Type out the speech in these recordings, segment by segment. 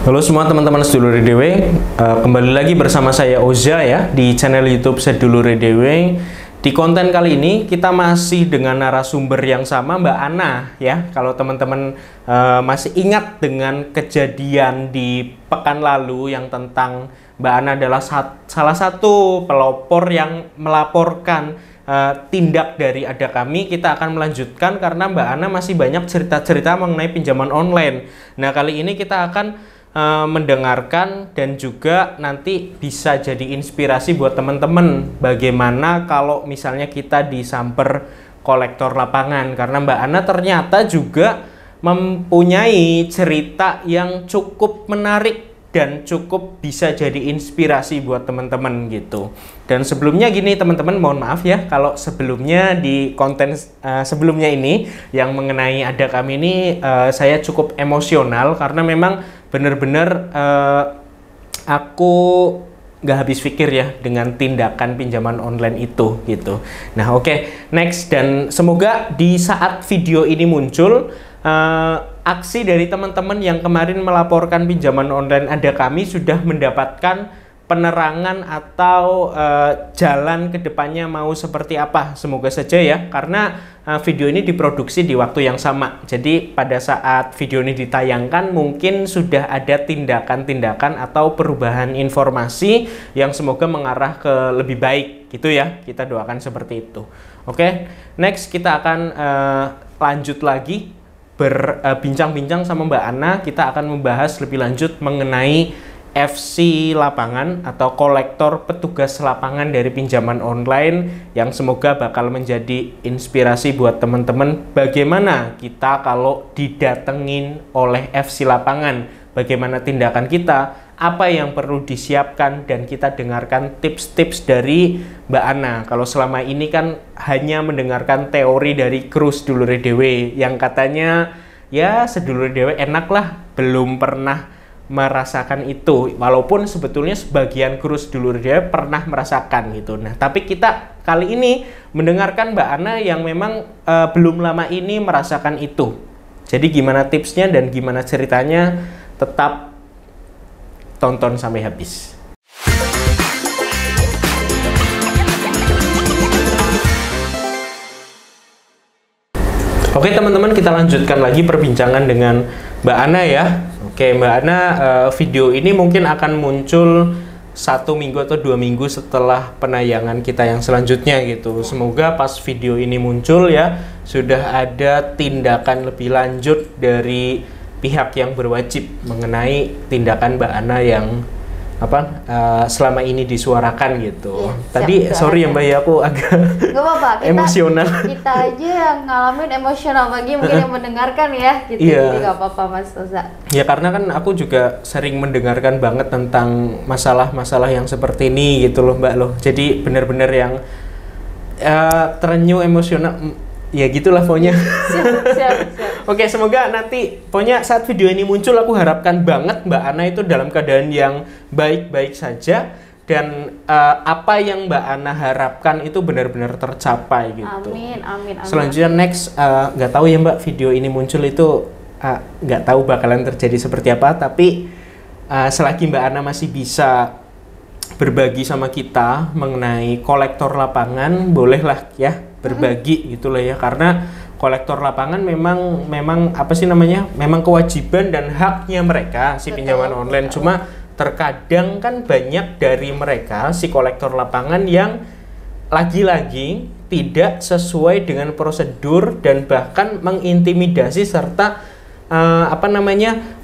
Halo semua teman-teman Sedulur Dewe, kembali lagi bersama saya Oza ya di channel YouTube Sedulur Dewe. Di konten kali ini kita masih dengan narasumber yang sama, Mbak Ana ya. Kalau teman-teman masih ingat dengan kejadian di pekan lalu yang tentang Mbak Ana adalah salah satu pelopor yang melaporkan tindak dari Ada Kami, kita akan melanjutkan karena Mbak Ana masih banyak cerita-cerita mengenai pinjaman online. Nah, kali ini kita akan mendengarkan dan juga nanti bisa jadi inspirasi buat teman-teman bagaimana kalau misalnya kita disamper kolektor lapangan, karena Mbak Ana ternyata juga mempunyai cerita yang cukup menarik dan cukup bisa jadi inspirasi buat teman-teman gitu. Dan sebelumnya gini teman-teman, mohon maaf ya kalau sebelumnya di konten sebelumnya ini yang mengenai Ada Kami ini saya cukup emosional karena memang benar-benar aku nggak habis pikir ya dengan tindakan pinjaman online itu gitu. Nah oke, next, dan semoga di saat video ini muncul aksi dari teman-teman yang kemarin melaporkan pinjaman online Ada Kami sudah mendapatkan penerangan atau jalan ke depannya mau seperti apa. Semoga saja ya, karena video ini diproduksi di waktu yang sama. Jadi pada saat video ini ditayangkan mungkin sudah ada tindakan-tindakan atau perubahan informasi yang semoga mengarah ke lebih baik gitu ya. Kita doakan seperti itu. Oke, next kita akan lanjut lagi berbincang-bincang sama Mbak Ana. Kita akan membahas lebih lanjut mengenai FC lapangan atau kolektor petugas lapangan dari pinjaman online yang semoga bakal menjadi inspirasi buat teman-teman bagaimana kita kalau didatengin oleh FC lapangan, bagaimana tindakan kita, apa yang perlu disiapkan, dan kita dengarkan tips-tips dari Mbak Ana. Kalau selama ini kan hanya mendengarkan teori dari kru Sedulur Dewe yang katanya ya Sedulur Dewe enak lah, belum pernah merasakan itu, walaupun sebetulnya sebagian kru Sedulur Dewe pernah merasakan gitu. Nah, tapi kita kali ini mendengarkan Mbak Ana yang memang belum lama ini merasakan itu. Jadi gimana tipsnya dan gimana ceritanya, tetap tonton sampai habis. Oke teman-teman, kita lanjutkan lagi perbincangan dengan Mbak Ana ya. Oke Mbak Ana, video ini mungkin akan muncul 1 minggu atau 2 minggu setelah penayangan kita yang selanjutnya gitu. Semoga pas video ini muncul ya sudah ada tindakan lebih lanjut dari pihak yang berwajib mengenai tindakan Mbak Ana yang selama ini disuarakan gitu. Ya, tadi sorry ya Mbak ya, aku agak emosional. Kita aja yang ngalamin emosional, bagi mungkin yang mendengarkan ya gitu. Iya. Jadi nggak apa-apa Mas Oza. Ya karena kan aku juga sering mendengarkan banget tentang masalah-masalah yang seperti ini gitu loh Mbak loh. Jadi benar-benar yang terenyuh emosional. Ya gitulah pokoknya. Siap. Oke, semoga nanti pokoknya saat video ini muncul aku harapkan banget Mbak Ana itu dalam keadaan yang baik-baik saja, dan apa yang Mbak Ana harapkan itu benar-benar tercapai gitu. Amin. Selanjutnya next, nggak tahu ya Mbak, video ini muncul itu nggak tahu bakalan terjadi seperti apa, tapi selagi Mbak Ana masih bisa berbagi sama kita mengenai kolektor lapangan, bolehlah ya berbagi gitulah ya, karena kolektor lapangan memang apa sih namanya, memang kewajiban dan haknya mereka si pinjaman online. Cuma terkadang kan banyak dari mereka si kolektor lapangan yang lagi-lagi tidak sesuai dengan prosedur dan bahkan mengintimidasi serta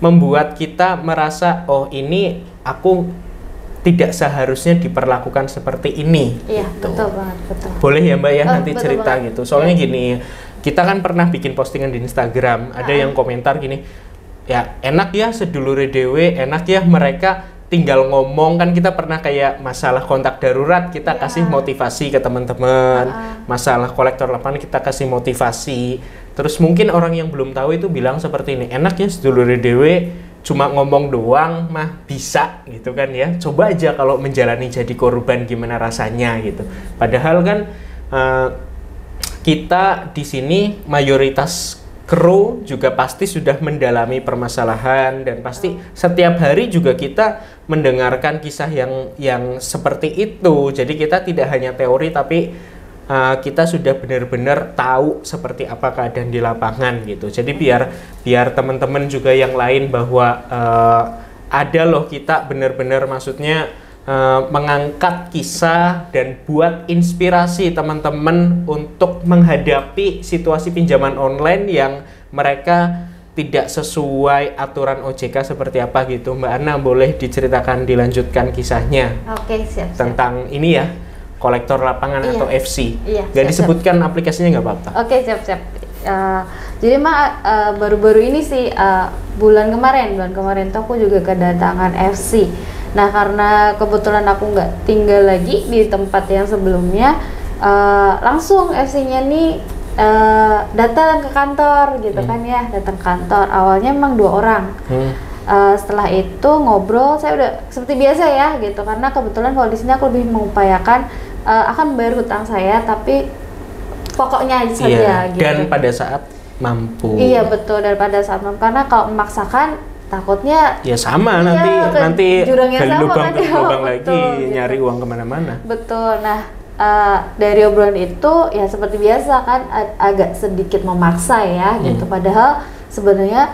membuat kita merasa oh ini aku tidak seharusnya diperlakukan seperti ini. Iya, gitu. betul banget, betul. Boleh ya Mbak ya nanti cerita banget. gitu. Soalnya gini, kita kan pernah bikin postingan di Instagram, ada yang komentar gini, ya enak ya Sedulur Dewe, enak ya mereka tinggal ngomong, kan kita pernah kayak masalah kontak darurat kita kasih motivasi ke teman-teman, masalah kolektor lapangan kita kasih motivasi. Terus mungkin orang yang belum tahu itu bilang seperti ini, enak ya Sedulur Dewe cuma ngomong doang mah bisa gitu kan ya, coba aja kalau menjalani jadi korban gimana rasanya gitu. Padahal kan kita di sini mayoritas kru juga pasti sudah mendalami permasalahan, dan pasti setiap hari juga kita mendengarkan kisah yang seperti itu. Jadi kita tidak hanya teori, tapi kita sudah benar-benar tahu seperti apa keadaan di lapangan gitu. Jadi biar teman-teman juga yang lain bahwa ada loh, kita benar-benar maksudnya mengangkat kisah dan buat inspirasi teman-teman untuk menghadapi situasi pinjaman online yang mereka tidak sesuai aturan OJK seperti apa gitu. Mbak Ana, boleh diceritakan, dilanjutkan kisahnya? Oke, siap. Tentang ini ya, kolektor lapangan atau FC. Iya, Gak disebutkan aplikasinya nggak apa-apa? Oke, siap. Jadi baru-baru ini sih, bulan kemarin tuh aku juga kedatangan FC. Nah, karena kebetulan aku nggak tinggal lagi di tempat yang sebelumnya, langsung FC-nya nih datang ke kantor gitu kan ya, datang ke kantor. Awalnya emang 2 orang. Setelah itu ngobrol, saya udah seperti biasa ya gitu, karena kebetulan kalau di sini aku lebih mengupayakan akan bayar hutang saya, tapi pokoknya aja saja gitu. Dan pada saat mampu. Iya betul, dan pada saat mampu, karena kalau memaksakan takutnya ya sama, nanti gali lubang ke lubang lagi, gitu. Nyari uang kemana-mana. Betul. Nah, dari obrolan itu ya seperti biasa kan, agak sedikit memaksa ya gitu. Padahal sebenarnya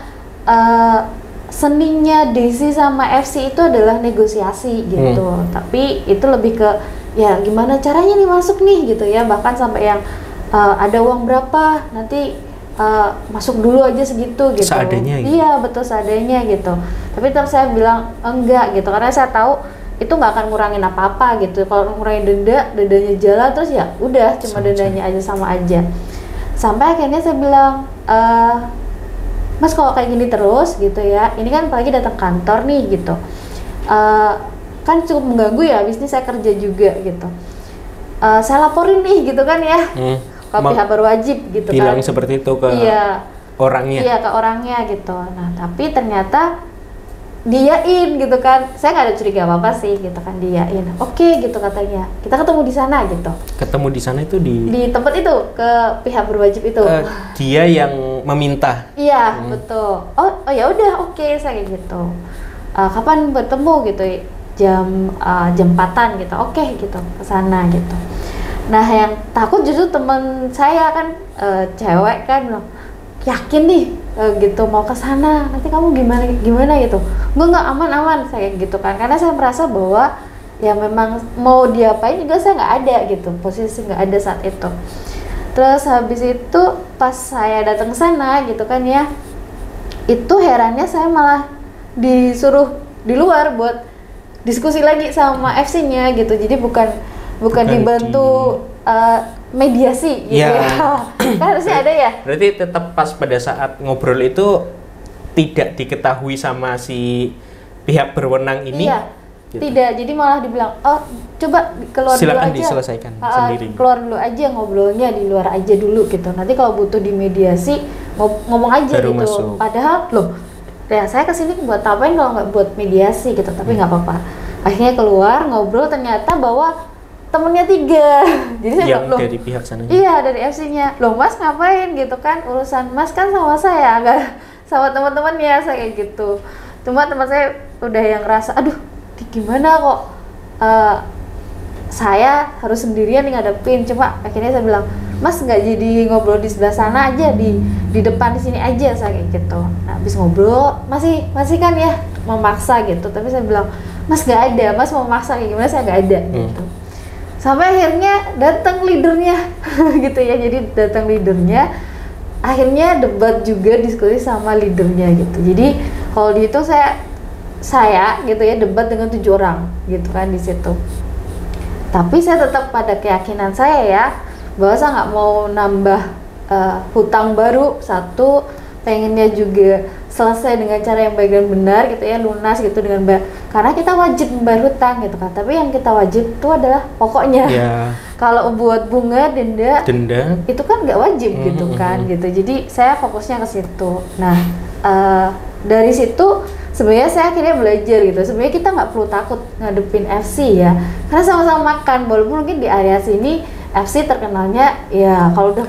seninya Desi sama FC itu adalah negosiasi gitu. Tapi itu lebih ke ya gimana caranya nih masuk nih gitu ya. Bahkan sampai yang ada uang berapa, nanti masuk dulu aja segitu gitu. Seadanya gitu. Iya betul, seadanya gitu. Tapi tetap saya bilang enggak gitu, karena saya tahu itu nggak akan ngurangin apa-apa gitu. Kalau ngurangin dendanya jalan terus ya udah, cuma dendanya aja sama aja. Sampai akhirnya saya bilang, Mas kalau kayak gini terus gitu ya, ini kan apalagi datang kantor nih gitu, kan cukup mengganggu ya, bisnis saya kerja juga gitu. Saya laporin nih gitu kan ya. Ke pihak berwajib gitu kan. Bilang seperti itu ke orangnya. Iya, ke orangnya gitu. Nah, tapi ternyata diain gitu kan. Saya nggak ada curiga apa-apa sih gitu kan, diain. Oke gitu katanya. Kita ketemu di sana gitu. Ketemu di sana itu di tempat itu, ke pihak berwajib itu. Dia yang meminta. Iya, betul. Oh ya udah, oke, saya kayak gitu. Kapan bertemu gitu? Jam 4-an gitu. Oke gitu, ke sana gitu. Nah, yang takut justru teman saya kan, cewek kan bilang, yakin nih gitu mau ke sana, nanti kamu gimana gitu. Enggak, aman saya gitu kan, karena saya merasa bahwa ya memang mau diapain juga saya nggak ada gitu, posisi nggak ada saat itu. Terus habis itu pas saya datang ke sana gitu kan ya, itu herannya saya malah disuruh di luar buat diskusi lagi sama FC-nya gitu. Jadi bukan dibantu mediasi gitu ya. Kan harusnya ada ya. Berarti tetap pas pada saat ngobrol itu tidak diketahui sama si pihak berwenang ini. Iya. Gitu. Tidak, jadi malah dibilang, oh coba keluar silakan dulu aja. Diselesaikan sendiri. Keluar dulu aja, ngobrolnya di luar aja dulu gitu. Nanti kalau butuh dimediasi ngomong aja baru gitu. Masuk. Padahal loh, ya saya kesini buat apain kalau nggak buat mediasi gitu. Tapi nggak apa-apa. Akhirnya keluar ngobrol, ternyata bahwa temennya 3. Jadi saya bilang, dari pihak sana. Iya, dari FC-nya. Loh, Mas ngapain gitu kan? Urusan Mas kan sama saya, enggak sama teman-temannya, saya kayak gitu. Cuma teman saya udah yang ngerasa, aduh, gimana kok saya harus sendirian nih ngadepin. Cuma akhirnya saya bilang, Mas nggak jadi ngobrol di sebelah sana aja, di depan di sini aja, saya kayak gitu. Nah, habis ngobrol masih kan ya memaksa gitu. Tapi saya bilang, Mas nggak ada, Mas mau maksa kayak gimana, saya nggak ada gitu. Sampai akhirnya datang leadernya gitu ya. Jadi datang leadernya, akhirnya debat juga, diskusi sama leadernya gitu. Jadi kalau di itu saya gitu ya debat dengan 7 orang gitu kan di situ. Tapi saya tetap pada keyakinan saya ya, bahwa saya nggak mau nambah hutang baru. Satu, pengennya juga selesai dengan cara yang baik dan benar gitu ya, lunas gitu dengan baik, karena kita wajib membayar hutang gitu kan. Tapi yang kita wajib itu adalah pokoknya. Kalau buat bunga, denda itu kan nggak wajib gitu kan gitu. Jadi saya fokusnya ke situ. Nah, dari situ sebenarnya saya akhirnya belajar gitu. Sebenarnya kita nggak perlu takut ngadepin FC ya, karena sama-sama makan. Walaupun mungkin di area sini FC terkenalnya ya kalau udah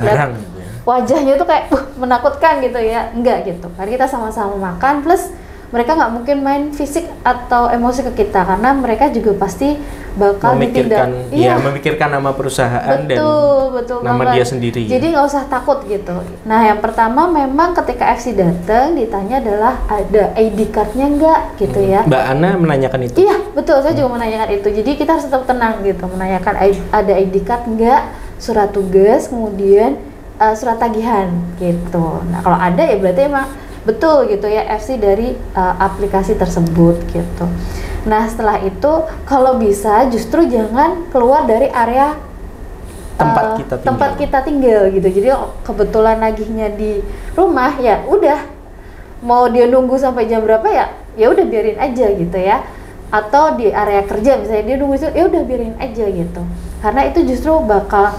wajahnya tuh kayak menakutkan gitu ya, enggak gitu. Karena kita sama-sama makan, plus mereka nggak mungkin main fisik atau emosi ke kita, karena mereka juga pasti bakal memikirkan, ditindak. memikirkan nama perusahaan betul nama banget. dia sendiri. Jadi nggak usah takut gitu. Nah, yang pertama memang ketika FC datang ditanya adalah ada ID card-nya nggak gitu ya. Mbak Ana menanyakan itu. Iya, betul. Saya juga menanyakan itu. Jadi kita harus tetap tenang gitu, menanyakan ada ID card nggak, surat tugas, kemudian surat tagihan gitu. Nah, kalau ada ya berarti emang betul gitu ya, FC dari aplikasi tersebut gitu. Nah, setelah itu kalau bisa justru jangan keluar dari area tempat kita tinggal gitu. Jadi kebetulan nagihnya di rumah, ya udah, mau dia nunggu sampai jam berapa ya udah biarin aja gitu ya. Atau di area kerja misalnya dia nunggu itu, ya udah biarin aja gitu. Karena itu justru bakal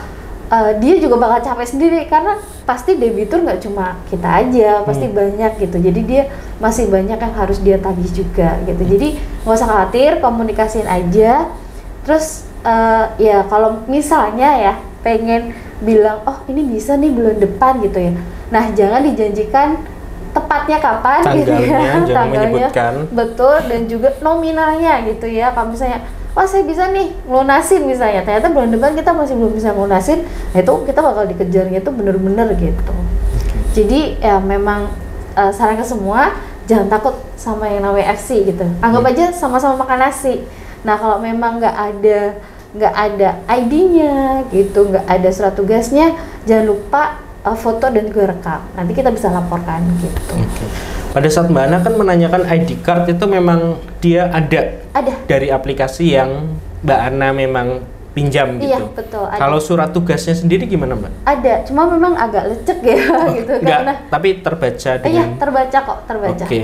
dia juga bakal capek sendiri, karena pasti debitur nggak cuma kita aja, pasti banyak gitu. Jadi dia masih banyak yang harus dia tagih juga gitu. Jadi nggak usah khawatir, komunikasiin aja. Terus ya kalau misalnya ya pengen bilang, oh ini bisa nih bulan depan gitu ya. Nah, jangan dijanjikan tepatnya kapan gitu ya, jangan menyebutkan. Betul, dan juga nominalnya gitu ya. Kalau misalnya wah saya bisa nih ngelunasin misalnya, ternyata bulan depan kita masih belum bisa ngelunasin, nah itu kita bakal dikejarnya itu bener-bener gitu. Jadi ya memang saran ke semua, jangan takut sama yang namanya FC gitu. Anggap aja sama-sama makan nasi. Nah, kalau memang nggak ada ID-nya gitu, nggak ada surat tugasnya, jangan lupa foto dan juga rekam. Nanti kita bisa laporkan gitu. Pada saat Mbak Ana kan menanyakan ID card itu memang dia ada dari aplikasi yang Mbak Ana memang pinjam gitu. Iya, betul. Kalau surat tugasnya sendiri gimana, Mbak? Ada, cuma memang agak lecek ya gitu. Enggak, karena tapi terbaca dengan... Iya, terbaca kok, terbaca. Oke.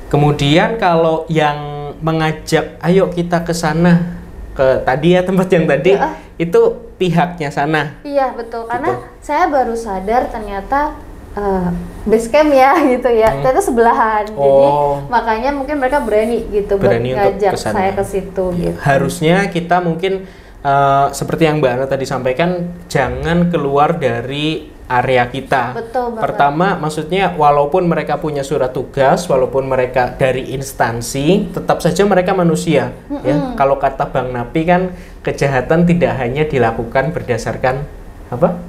Kemudian kalau yang mengajak, ayo kita ke sana, ke tadi ya tempat yang tadi, itu pihaknya sana. Iya, betul. Karena saya baru sadar ternyata base camp ya gitu ya, ternyata sebelahan. Jadi makanya mungkin mereka berani gitu buat ngajak saya ke situ gitu. Harusnya kita mungkin seperti yang Mbak Ana tadi sampaikan, jangan keluar dari area kita. Betul banget. Pertama, maksudnya walaupun mereka punya surat tugas, walaupun mereka dari instansi, tetap saja mereka manusia. Ya, kalau kata Bang Napi kan, kejahatan tidak hanya dilakukan berdasarkan apa?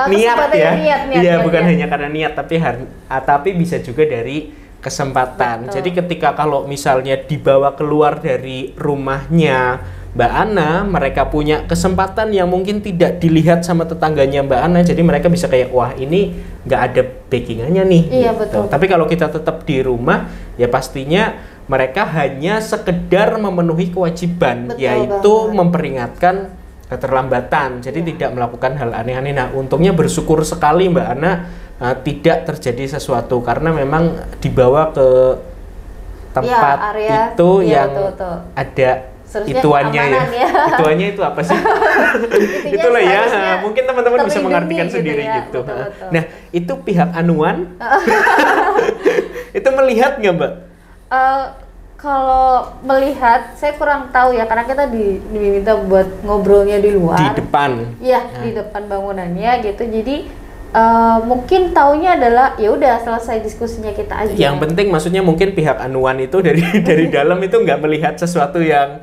Niat ya. Iya, bukan hanya karena niat, tapi bisa juga dari kesempatan. Betul. Jadi ketika kalau misalnya dibawa keluar dari rumahnya Mbak Ana, mereka punya kesempatan yang mungkin tidak dilihat sama tetangganya Mbak Ana, jadi mereka bisa kayak, wah ini nggak ada backingannya nih. Iya, gitu. betul. Tapi kalau kita tetap di rumah, ya pastinya mereka hanya sekedar memenuhi kewajiban, yaitu memperingatkan keterlambatan, jadi tidak melakukan hal aneh-aneh. Nah, untungnya bersyukur sekali Mbak Ana tidak terjadi sesuatu, karena memang dibawa ke tempat area, itu yang betul. Ada ituannya ya. Ituannya itu apa sih? Itulah ya. Mungkin teman-teman bisa mengartikan sendiri gitu. Betul. Nah, itu pihak anuan itu melihat nggak, Mbak? Kalau melihat, saya kurang tahu ya, karena kita diminta buat ngobrolnya di luar. Di depan. Iya, di depan bangunannya gitu. Jadi mungkin taunya adalah ya udah selesai diskusinya kita aja. Yang penting maksudnya mungkin pihak anuan itu dari dalam itu nggak melihat sesuatu yang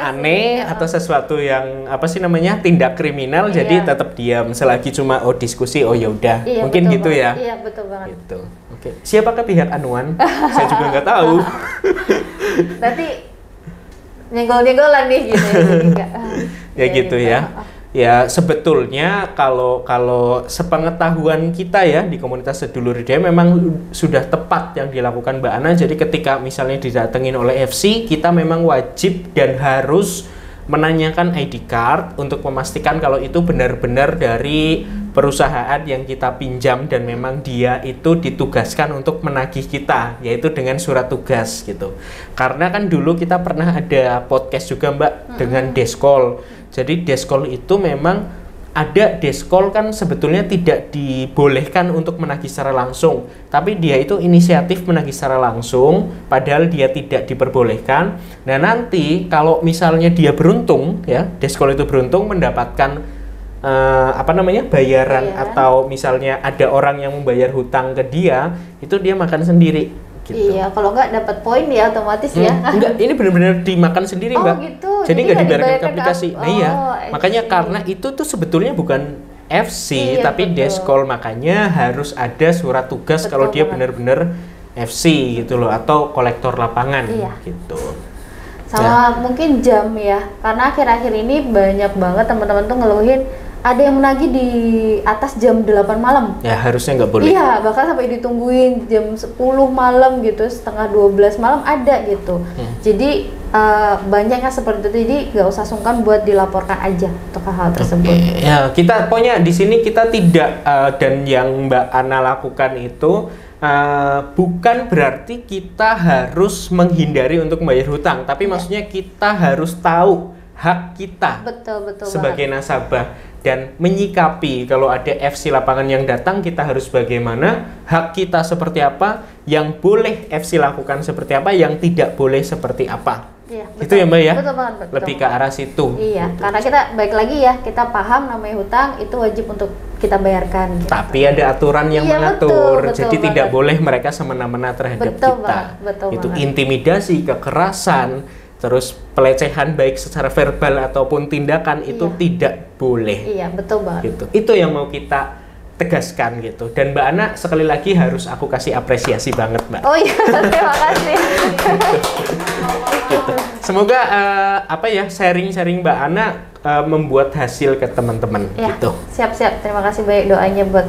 aneh atau sesuatu yang apa sih namanya tindak kriminal, jadi tetap diam selagi cuma diskusi, oh ya udah. Mungkin gitu banget. Ya. Iya, betul banget. Gitu. Oke. Siapakah pihak anuan? Saya juga nggak tahu. Nanti nyenggol-nyenggolan nih gitu ya gitu ya. Ya sebetulnya kalau sepengetahuan kita ya di komunitas Sedulur Hidayah memang sudah tepat yang dilakukan Mbak Ana. Jadi ketika misalnya didatengin oleh FC, kita memang wajib dan harus menanyakan ID card untuk memastikan kalau itu benar-benar dari perusahaan yang kita pinjam dan memang dia itu ditugaskan untuk menagih kita, yaitu dengan surat tugas gitu. Karena kan dulu kita pernah ada podcast juga Mbak dengan Deskol. Jadi Deskol itu memang ada Deskol kan sebetulnya tidak dibolehkan untuk menagih secara langsung, tapi dia itu inisiatif menagih secara langsung padahal dia tidak diperbolehkan. Nah nanti kalau misalnya dia beruntung ya, Deskol itu beruntung mendapatkan apa namanya bayaran atau misalnya ada orang yang membayar hutang ke dia, itu dia makan sendiri gitu. Iya, kalau nggak dapat poin ya otomatis ya. Enggak, ini benar-benar dimakan sendiri, Mbak. Gitu. Jadi nggak dibayarkan ke ke aplikasi. Nah iya, makanya karena itu tuh sebetulnya bukan FC tapi deskol, makanya harus ada surat tugas kalau dia benar-benar FC gitu loh, atau kolektor lapangan gitu. Sama mungkin jam ya, karena akhir-akhir ini banyak banget teman-teman tuh ngeluhin ada yang menagih di atas jam 8 malam. Ya harusnya nggak boleh. Iya, bahkan sampai ditungguin jam 10 malam gitu, setengah 12 malam ada gitu. Jadi banyak yang seperti itu, jadi nggak usah sungkan buat dilaporkan aja untuk hal tersebut. Ya, kita pokoknya di sini kita tidak dan yang Mbak Ana lakukan itu bukan berarti kita harus menghindari untuk membayar hutang, tapi maksudnya kita harus tahu hak kita sebagai nasabah dan menyikapi kalau ada FC lapangan yang datang, kita harus bagaimana, hak kita seperti apa, yang boleh FC lakukan seperti apa, yang tidak boleh seperti apa. Iya, itu ya Mbak ya, betul banget, betul. Lebih ke arah situ. Iya, gitu. Karena kita baik lagi ya, kita paham namanya hutang itu wajib untuk kita bayarkan. Gitu. Tapi ada aturan yang mengatur, betul jadi banget. tidak boleh mereka semena-mena terhadap kita. Itu intimidasi, kekerasan, terus pelecehan baik secara verbal ataupun tindakan itu tidak boleh. Iya, betul banget. Gitu. Itu yang mau kita tegaskan gitu. Dan Mbak Ana sekali lagi harus aku kasih apresiasi banget, Mbak. Oh iya, terima kasih. Gitu. Semoga apa ya sharing-sharing Mbak Ana membuat hasil ke teman-teman gitu. Siap-siap. Terima kasih banyak doanya buat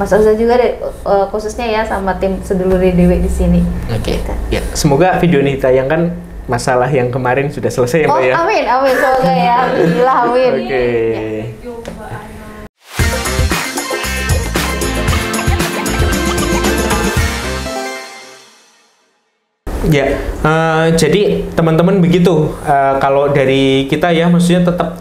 Mas Oza juga deh, khususnya ya sama tim Seduluri Dewe di sini. Oke. Ya, semoga video ini ditayangkan masalah yang kemarin sudah selesai ya Mbak ya. Amin, amin, semoga ya. Alhamdulillah, amin. Oke. Ya, jadi teman-teman begitu. Kalau dari kita ya, maksudnya tetap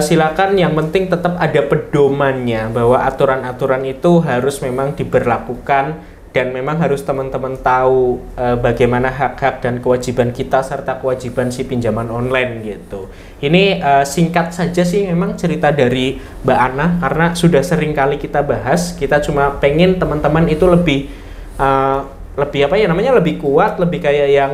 silakan. Yang penting tetap ada pedomannya bahwa aturan-aturan itu harus memang diberlakukan. Dan memang harus teman-teman tahu bagaimana hak-hak dan kewajiban kita serta kewajiban si pinjaman online gitu. Ini singkat saja sih memang cerita dari Mbak Ana karena sudah sering kali kita bahas. Kita cuma pengen teman-teman itu lebih apa ya namanya, lebih kuat, lebih kayak yang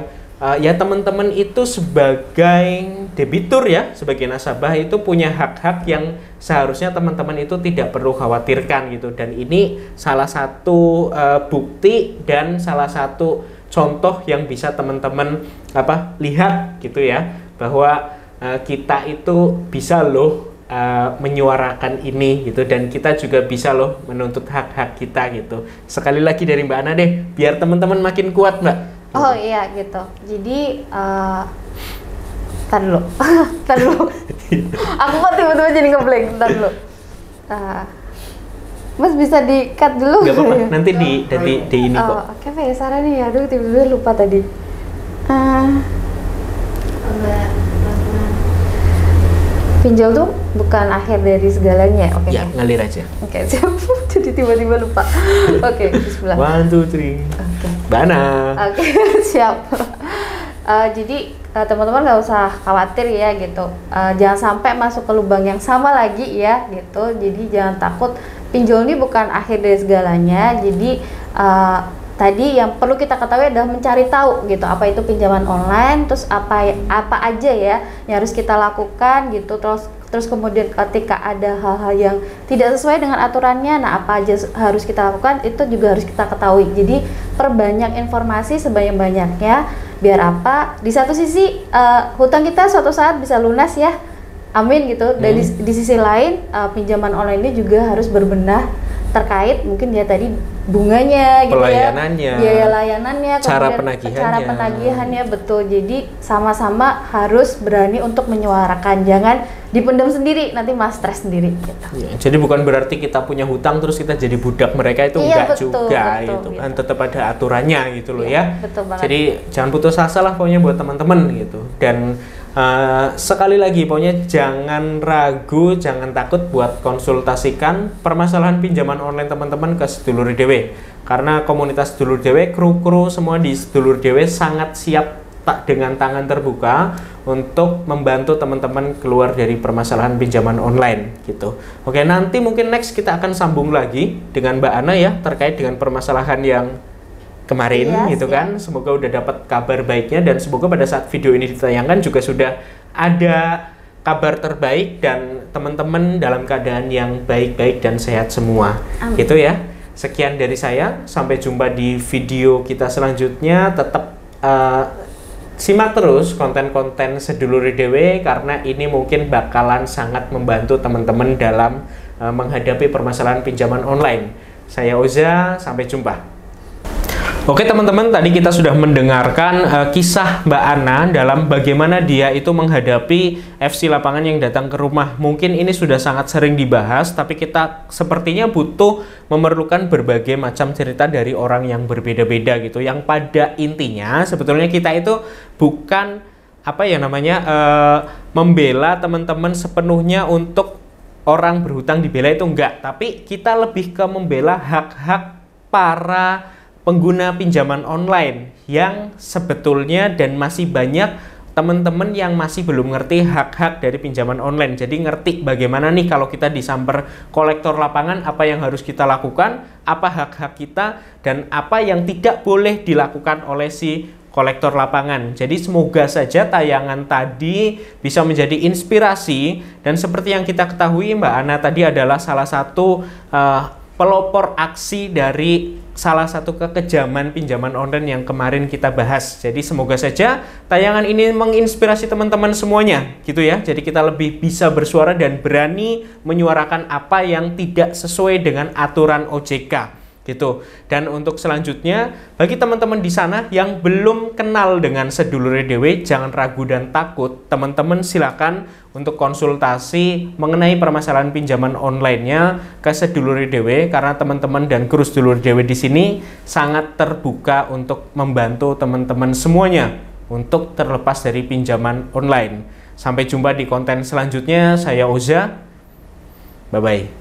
ya teman-teman itu sebagai debitur ya, sebagai nasabah itu punya hak-hak yang seharusnya teman-teman itu tidak perlu khawatirkan gitu. Dan ini salah satu bukti dan salah satu contoh yang bisa teman-teman lihat gitu ya, bahwa kita itu bisa loh menyuarakan ini gitu, dan kita juga bisa loh menuntut hak-hak kita gitu. Sekali lagi dari Mbak Ana deh, biar teman-teman makin kuat Mbak. Oh iya gitu. Jadi tar dulu. Aku kok tiba-tiba jadi ngeblank. Tar dulu. Mas bisa di-cut dulu? Gak apa-apa, nanti di ini kok. Oke, Pak, Sarah nih. Aduh, tiba-tiba lupa tadi. Pinjol tuh bukan akhir dari segalanya. Oke. Ya, ngalir aja. Oke, siap. Jadi tiba-tiba lupa. Oke, bismillah. 1, 2, 3. Oke. Bana. Oke, siap. Jadi teman-teman nggak usah khawatir ya gitu. Jangan sampai masuk ke lubang yang sama lagi ya gitu. Jadi jangan takut. Pinjol ini bukan akhir dari segalanya. Jadi tadi yang perlu kita ketahui adalah mencari tahu gitu apa itu pinjaman online, terus apa aja ya yang harus kita lakukan gitu, terus kemudian ketika ada hal-hal yang tidak sesuai dengan aturannya, nah apa aja harus kita lakukan itu juga harus kita ketahui. Jadi perbanyak informasi sebanyak-banyaknya, biar apa di satu sisi hutang kita suatu saat bisa lunas ya, amin gitu. Dan di sisi lain pinjaman online ini juga harus berbenah terkait mungkin ya tadi bunganya gitu ya, biaya layanannya, cara penagihannya, betul. Jadi sama-sama harus berani untuk menyuarakan, jangan dipendam sendiri, nanti malah stres sendiri gitu. Ya, jadi bukan berarti kita punya hutang terus kita jadi budak mereka, itu enggak juga gitu kan, tetap ada aturannya gitu loh ya. Betul banget. Jadi jangan putus asa lah pokoknya buat teman-teman gitu. Dan sekali lagi pokoknya jangan ragu, jangan takut buat konsultasikan permasalahan pinjaman online teman-teman ke Sedulur Dewe, karena komunitas Sedulur Dewe, kru semua di Sedulur Dewe sangat siap dengan tangan terbuka untuk membantu teman-teman keluar dari permasalahan pinjaman online gitu. Oke, nanti mungkin next kita akan sambung lagi dengan Mbak Ana ya terkait dengan permasalahan yang kemarin gitu kan. Semoga udah dapat kabar baiknya dan semoga pada saat video ini ditayangkan juga sudah ada kabar terbaik dan teman-teman dalam keadaan yang baik-baik dan sehat semua. Amin. Gitu ya. Sekian dari saya, sampai jumpa di video kita selanjutnya. Tetap simak terus konten-konten Sedulur IDW karena ini mungkin bakalan sangat membantu teman-teman dalam menghadapi permasalahan pinjaman online. Saya Oza, sampai jumpa. Oke teman-teman, tadi kita sudah mendengarkan kisah Mbak Ana dalam bagaimana dia itu menghadapi FC lapangan yang datang ke rumah. Mungkin ini sudah sangat sering dibahas, tapi kita sepertinya butuh memerlukan berbagai macam cerita dari orang yang berbeda-beda gitu. Yang pada intinya sebetulnya kita itu bukan membela teman-teman sepenuhnya untuk orang berhutang dibela, itu enggak. Tapi kita lebih ke membela hak-hak para pengguna pinjaman online yang sebetulnya dan masih banyak teman-teman yang masih belum ngerti hak-hak dari pinjaman online. Jadi ngerti bagaimana nih kalau kita disamper kolektor lapangan, apa yang harus kita lakukan, apa hak-hak kita, dan apa yang tidak boleh dilakukan oleh si kolektor lapangan. Jadi semoga saja tayangan tadi bisa menjadi inspirasi, dan seperti yang kita ketahui Mbak Ana tadi adalah salah satu pelopor aksi dari salah satu kekejaman pinjaman online yang kemarin kita bahas. Jadi semoga saja tayangan ini menginspirasi teman-teman semuanya gitu ya. Jadi kita lebih bisa bersuara dan berani menyuarakan apa yang tidak sesuai dengan aturan OJK gitu. Dan untuk selanjutnya, bagi teman-teman di sana yang belum kenal dengan Sedulur IDW, jangan ragu dan takut. Teman-teman silakan untuk konsultasi mengenai permasalahan pinjaman online-nya ke Sedulur IDW, karena teman-teman dan kru Sedulur IDW di sini sangat terbuka untuk membantu teman-teman semuanya untuk terlepas dari pinjaman online. Sampai jumpa di konten selanjutnya. Saya Oza. Bye-bye.